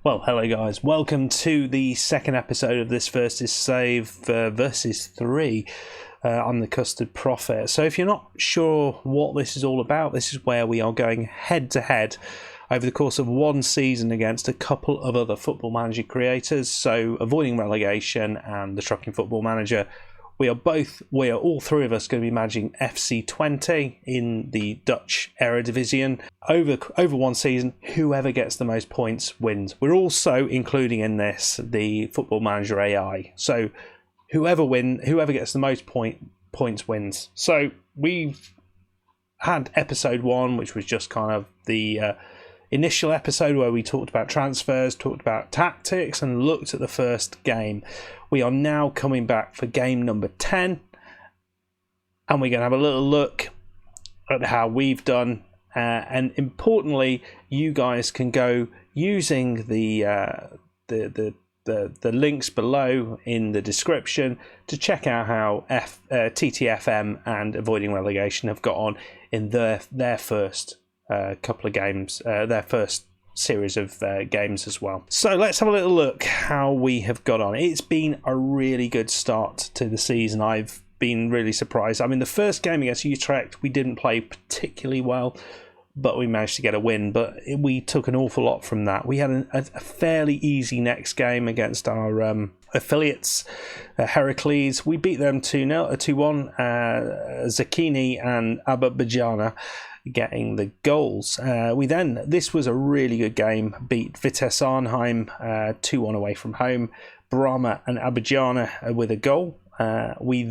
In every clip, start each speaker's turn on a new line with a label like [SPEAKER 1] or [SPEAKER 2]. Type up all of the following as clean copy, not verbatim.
[SPEAKER 1] Well, hello guys. Welcome to the second episode of this versus save versus 3 on the Custard Prophet. So if you're not sure what this is all about, this is where we are going head to head over the course of one season against a couple of other Football Manager creators. So Avoiding Relegation and the Trucking Football Manager. We are all three of us going to be managing FC20 in the Dutch Eredivisie. Over one season, whoever gets the most points wins. We're also including in this the Football Manager AI. So whoever gets the most points wins. So we've had episode 1, which was just kind of the initial episode where we talked about transfers, talked about tactics, and looked at the first game. We are now coming back for game number 10, and we're going to have a little look at how we've done. And importantly, you guys can go using the links below in the description to check out how TTFM and Avoiding Relegation have got on in their first couple of games, their first series of games as well. So let's have a little look how we have got on. It's been a really good start to the season. I've been really surprised. I mean, the first game against Utrecht, we didn't play particularly well, but we managed to get a win. But we took an awful lot from that. We had a fairly easy next game against our affiliates, Heracles. We beat them 2-1. Zakini and Ababajana getting the goals. This was a really good game, beat Vitesse Arnhem 2-1 away from home. Brahma and Abidjana with a goal. We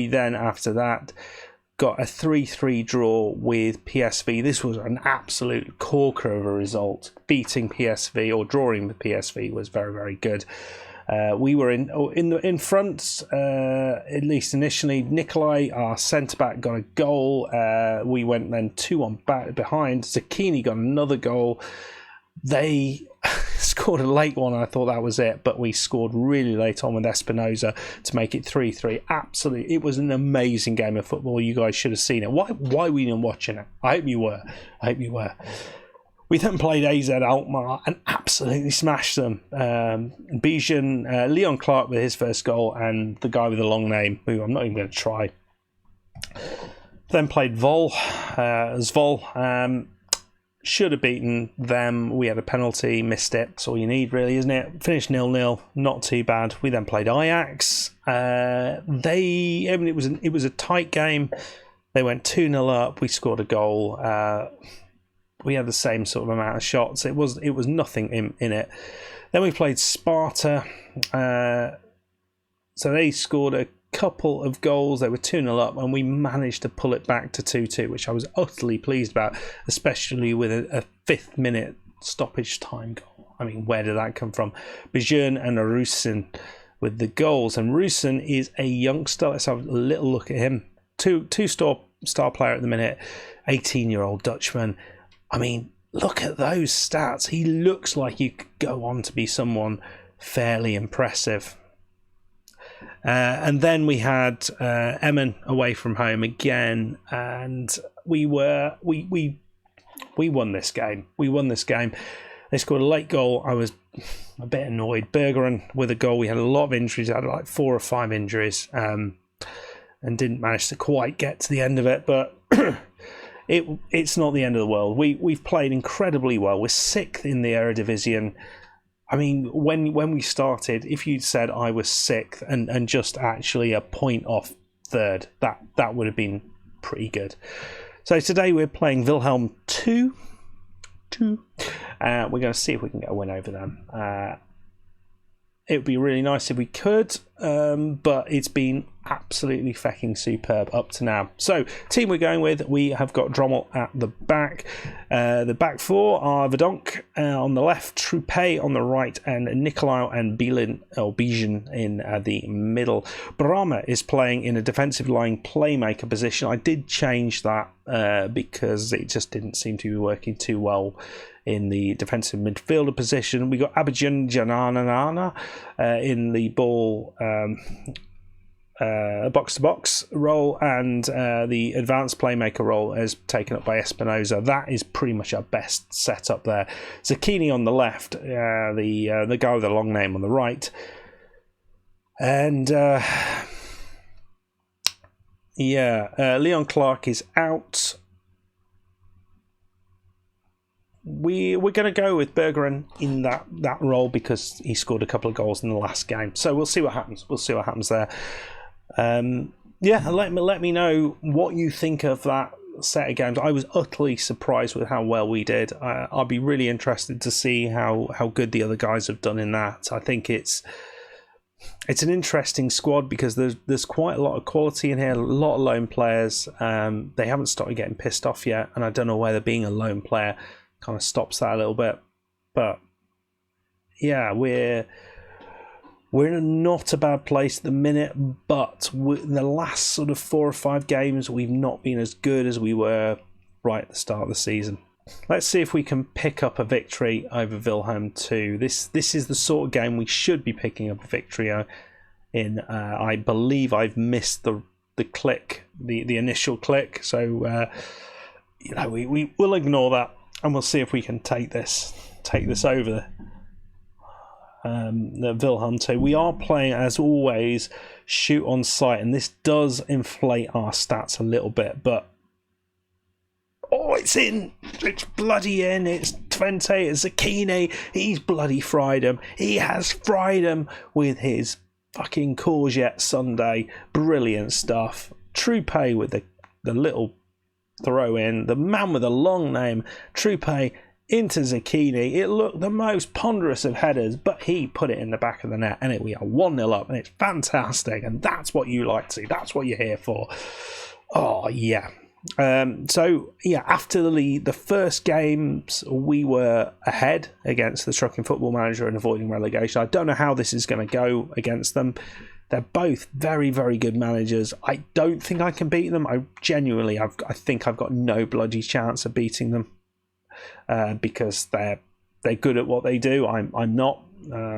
[SPEAKER 1] then after that got a 3-3 draw with PSV. This was an absolute corker of a result. Beating PSV or drawing with PSV was very, very good. We were in front, at least initially. Nikolai, our centre-back, got a goal. We went then 2-1 back behind. Zakini got another goal. They scored a late one, and I thought that was it, but we scored really late on with Espinoza to make it 3-3. Absolutely, it was an amazing game of football. You guys should have seen it. Why were you not watching it? I hope you were. We then played AZ Alkmaar and absolutely smashed them. Bijan, Leon Clark with his first goal, and the guy with the long name, who I'm not even going to try. Then played Zwolle. Should have beaten them. We had a penalty, missed it. That's all you need, really, isn't it? Finished 0-0, not too bad. We then played Ajax. It was a tight game. They went 2-0 up. We scored a goal. We had the same sort of amount of shots. It was nothing in it. Then we played Sparta. So they scored a couple of goals. They were 2-0 up, and we managed to pull it back to 2-2, which I was utterly pleased about, especially with a 5th minute stoppage time goal. I mean, where did that come from? Bijan and Arusin with the goals. And Rusin is a youngster. Let's have a little look at him. Two-star player at the minute. 18-year-old Dutchman. I mean, look at those stats. He looks like he could go on to be someone fairly impressive. And then we had Emmen away from home again, and we won this game. They scored a late goal. I was a bit annoyed. Bergeron with a goal. We had a lot of injuries. I had like 4 or 5 injuries, and didn't manage to quite get to the end of it, but It's not the end of the world. We've played incredibly well. We're 6th in the Eredivisie, and I mean, when we started, if you'd said I was 6th and just actually a point off 3rd, that would have been pretty good. So today we're playing Willem II. We're going to see if we can get a win over them. It would be really nice if we could, but it's been absolutely fecking superb up to now. So, team we're going with, we have got Drommel at the back. The back 4 are Verdonk on the left, Trupe on the right, and Nicolau and Bijan in the middle. Brahma is playing in a defensive line playmaker position. I did change that because it just didn't seem to be working too well in the defensive midfielder position. We got Abidjan Janana in the ball box-to-box role, and the advanced playmaker role is taken up by Espinosa. That is pretty much our best setup there. Zucchini on the left, the guy with the long name on the right, and Leon Clark is out. We're going to go with Bergeron in that role because he scored a couple of goals in the last game. So we'll see what happens. We'll see what happens there. Let me know what you think of that set of games. I was utterly surprised with how well we did. I'll be really interested to see how good the other guys have done in that. I think it's an interesting squad because there's quite a lot of quality in here, a lot of lone players. They haven't started getting pissed off yet, and I don't know whether being a lone player kind of stops that a little bit. But yeah, we're in a not a bad place at the minute, but in the last sort of 4 or 5 games, we've not been as good as we were right at the start of the season. Let's see if we can pick up a victory over Willem II. This is the sort of game we should be picking up a victory in. I believe I've missed the click, the initial click, so we will ignore that, and we'll see if we can take this over the Willem II. We are playing, as always, shoot on sight, and this does inflate our stats a little bit, but it's in! It's bloody in! It's Twente, it's Zucchini, he's bloody fried him. He has fried him with his fucking courgette sundae. Brilliant stuff. Trupe with the little throw in, the man with a long name, Trupe into Zucchini. It looked the most ponderous of headers, but he put it in the back of the net, and we are 1-0 up, and it's fantastic, and that's what you like to see. That's what you're here for. Oh, yeah. After the first games, we were ahead against the Trucking Football Manager and avoiding relegation. I don't know how this is going to go against them. They're both very, very good managers. I don't think I can beat them. I think I've got no bloody chance of beating them because they're good at what they do. I'm not.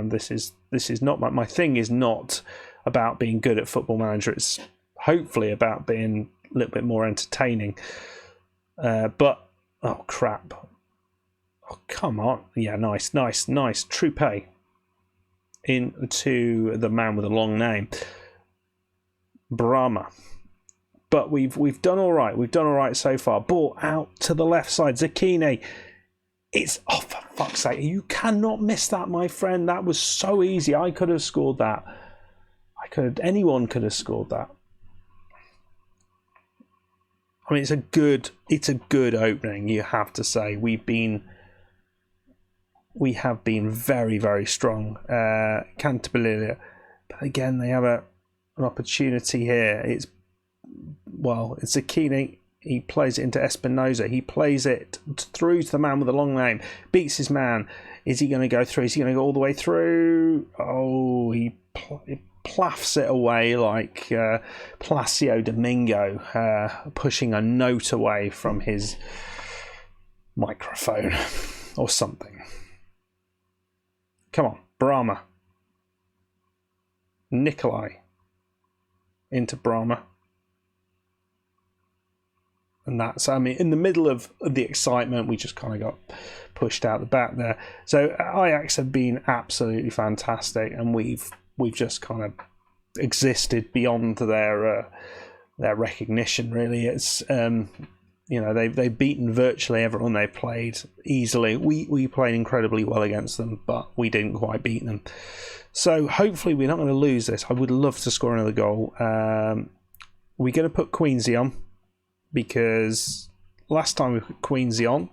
[SPEAKER 1] This is not my thing. Is not about being good at Football Manager. It's hopefully about being a little bit more entertaining. But oh crap! Oh come on! Yeah, nice. Trupe into the man with a long name, Brahma. But we've done all right. We've done all right so far. Ball out to the left side. Zucchini. It's for fuck's sake! You cannot miss that, my friend. That was so easy. I could have scored that. Anyone could have scored that. I mean, it's a good opening, you have to say. We have been very, very strong. Cantabria, but again, they have an opportunity here. It's Zucchini. He plays it into Espinosa. He plays it through to the man with the long name. Beats his man. Is he going to go through? Is he going to go all the way through? Oh, he plaffs it away like Placio Domingo, pushing a note away from his microphone or something. Come on, Brahma. Nikolai into Brahma. And that's, in the middle of the excitement, we just kind of got pushed out the back there. So Ajax have been absolutely fantastic, and we've just kind of existed beyond their recognition. Really, it's they've beaten virtually everyone they've played easily. We played incredibly well against them, but we didn't quite beat them. So hopefully we're not going to lose this. I would love to score another goal. We're going to put Queensy on, because last time we put Queensy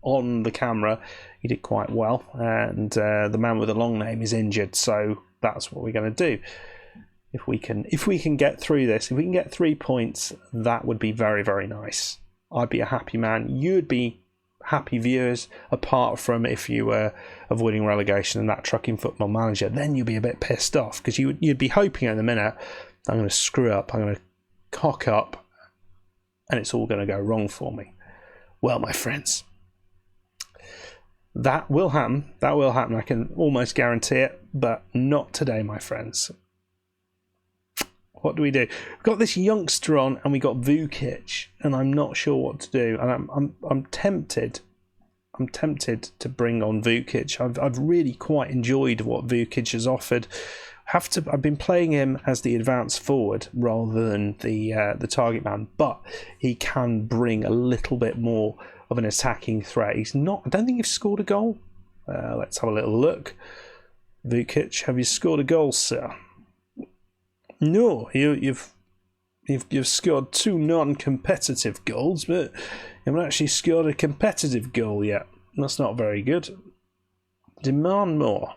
[SPEAKER 1] on the camera, he did quite well, and the man with the long name is injured, so that's what we're going to do. If we can get through this, if we can get 3 points, that would be very, very nice. I'd be a happy man. You'd be happy viewers, apart from if you were avoiding relegation and that Trucking Football Manager. Then you'd be a bit pissed off, because you'd be hoping at the minute, I'm going to screw up, I'm going to cock up, and it's all going to go wrong for me. Well, my friends, that will happen. That will happen. I can almost guarantee it, but not today, my friends. What do we do? We've got this youngster on, and we got Vukic, and I'm not sure what to do. And I'm tempted. I'm tempted to bring on Vukic. I've really quite enjoyed what Vukic has offered. I've been playing him as the advanced forward rather than the target man, but he can bring a little bit more of an attacking threat. He's not. I don't think he's scored a goal. Let's have a little look. Vukic, have you scored a goal, sir? No, you've scored 2 non-competitive goals, but you haven't actually scored a competitive goal yet. That's not very good. Demand more.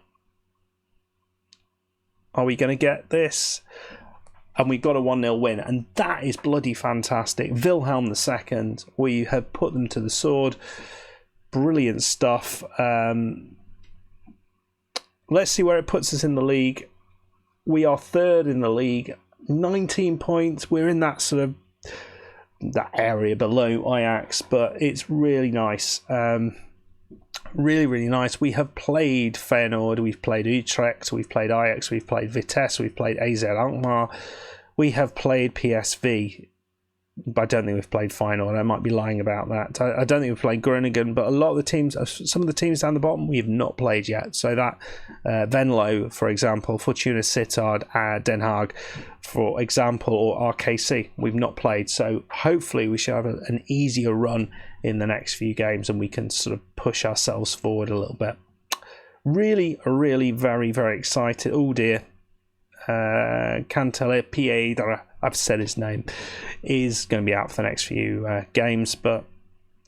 [SPEAKER 1] Are we going to get this? And we got a 1-0 win, and that is bloody fantastic. Wilhelm II, we have put them to the sword. Brilliant stuff. Let's see where it puts us in the league. We are 3rd in the league, 19 points. We're in that sort of that area below Ajax, but it's really nice. Really, really nice. We have played Feyenoord, we've played Utrecht, we've played Ajax, we've played Vitesse, we've played AZ Alkmaar, we have played PSV. But I don't think we've played Feyenoord. I might be lying about that. I don't think we've played Groningen, but a lot of the teams, some of the teams down the bottom, we have not played yet. So that Venlo, for example, Fortuna Sittard, Den Haag, for example, or RKC, we've not played. So hopefully we should have an easier run in the next few games, and we can sort of push ourselves forward a little bit. Really, really, very, very excited. Oh dear. Cantele Piedra, I've said his name, is going to be out for the next few games, but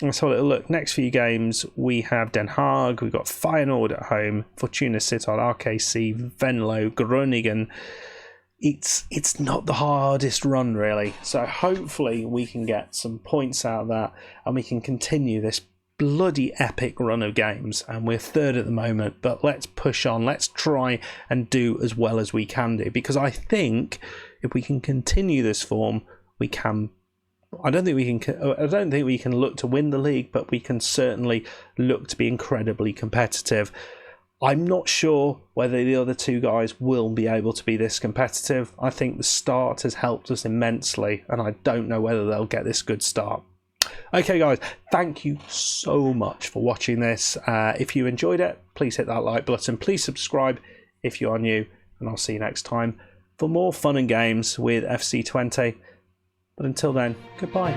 [SPEAKER 1] let's have a little look. Next few games, we have Den Haag, we've got Feyenoord at home, Fortuna Sittard, RKC, Venlo, Groningen. It's not the hardest run, really, so hopefully we can get some points out of that, and we can continue this bloody epic run of games. And we're 3rd at the moment, but let's push on. Let's try and do as well as we can do, because I think if we can continue this form, we can. I don't think we can look to win the league, but we can certainly look to be incredibly competitive. I'm not sure whether the other 2 guys will be able to be this competitive. I think the start has helped us immensely, and I don't know whether they'll get this good start. Okay, guys, thank you so much for watching this. If you enjoyed it, please hit that like button. Please subscribe if you are new, and I'll see you next time for more fun and games with FC20. But until then, goodbye.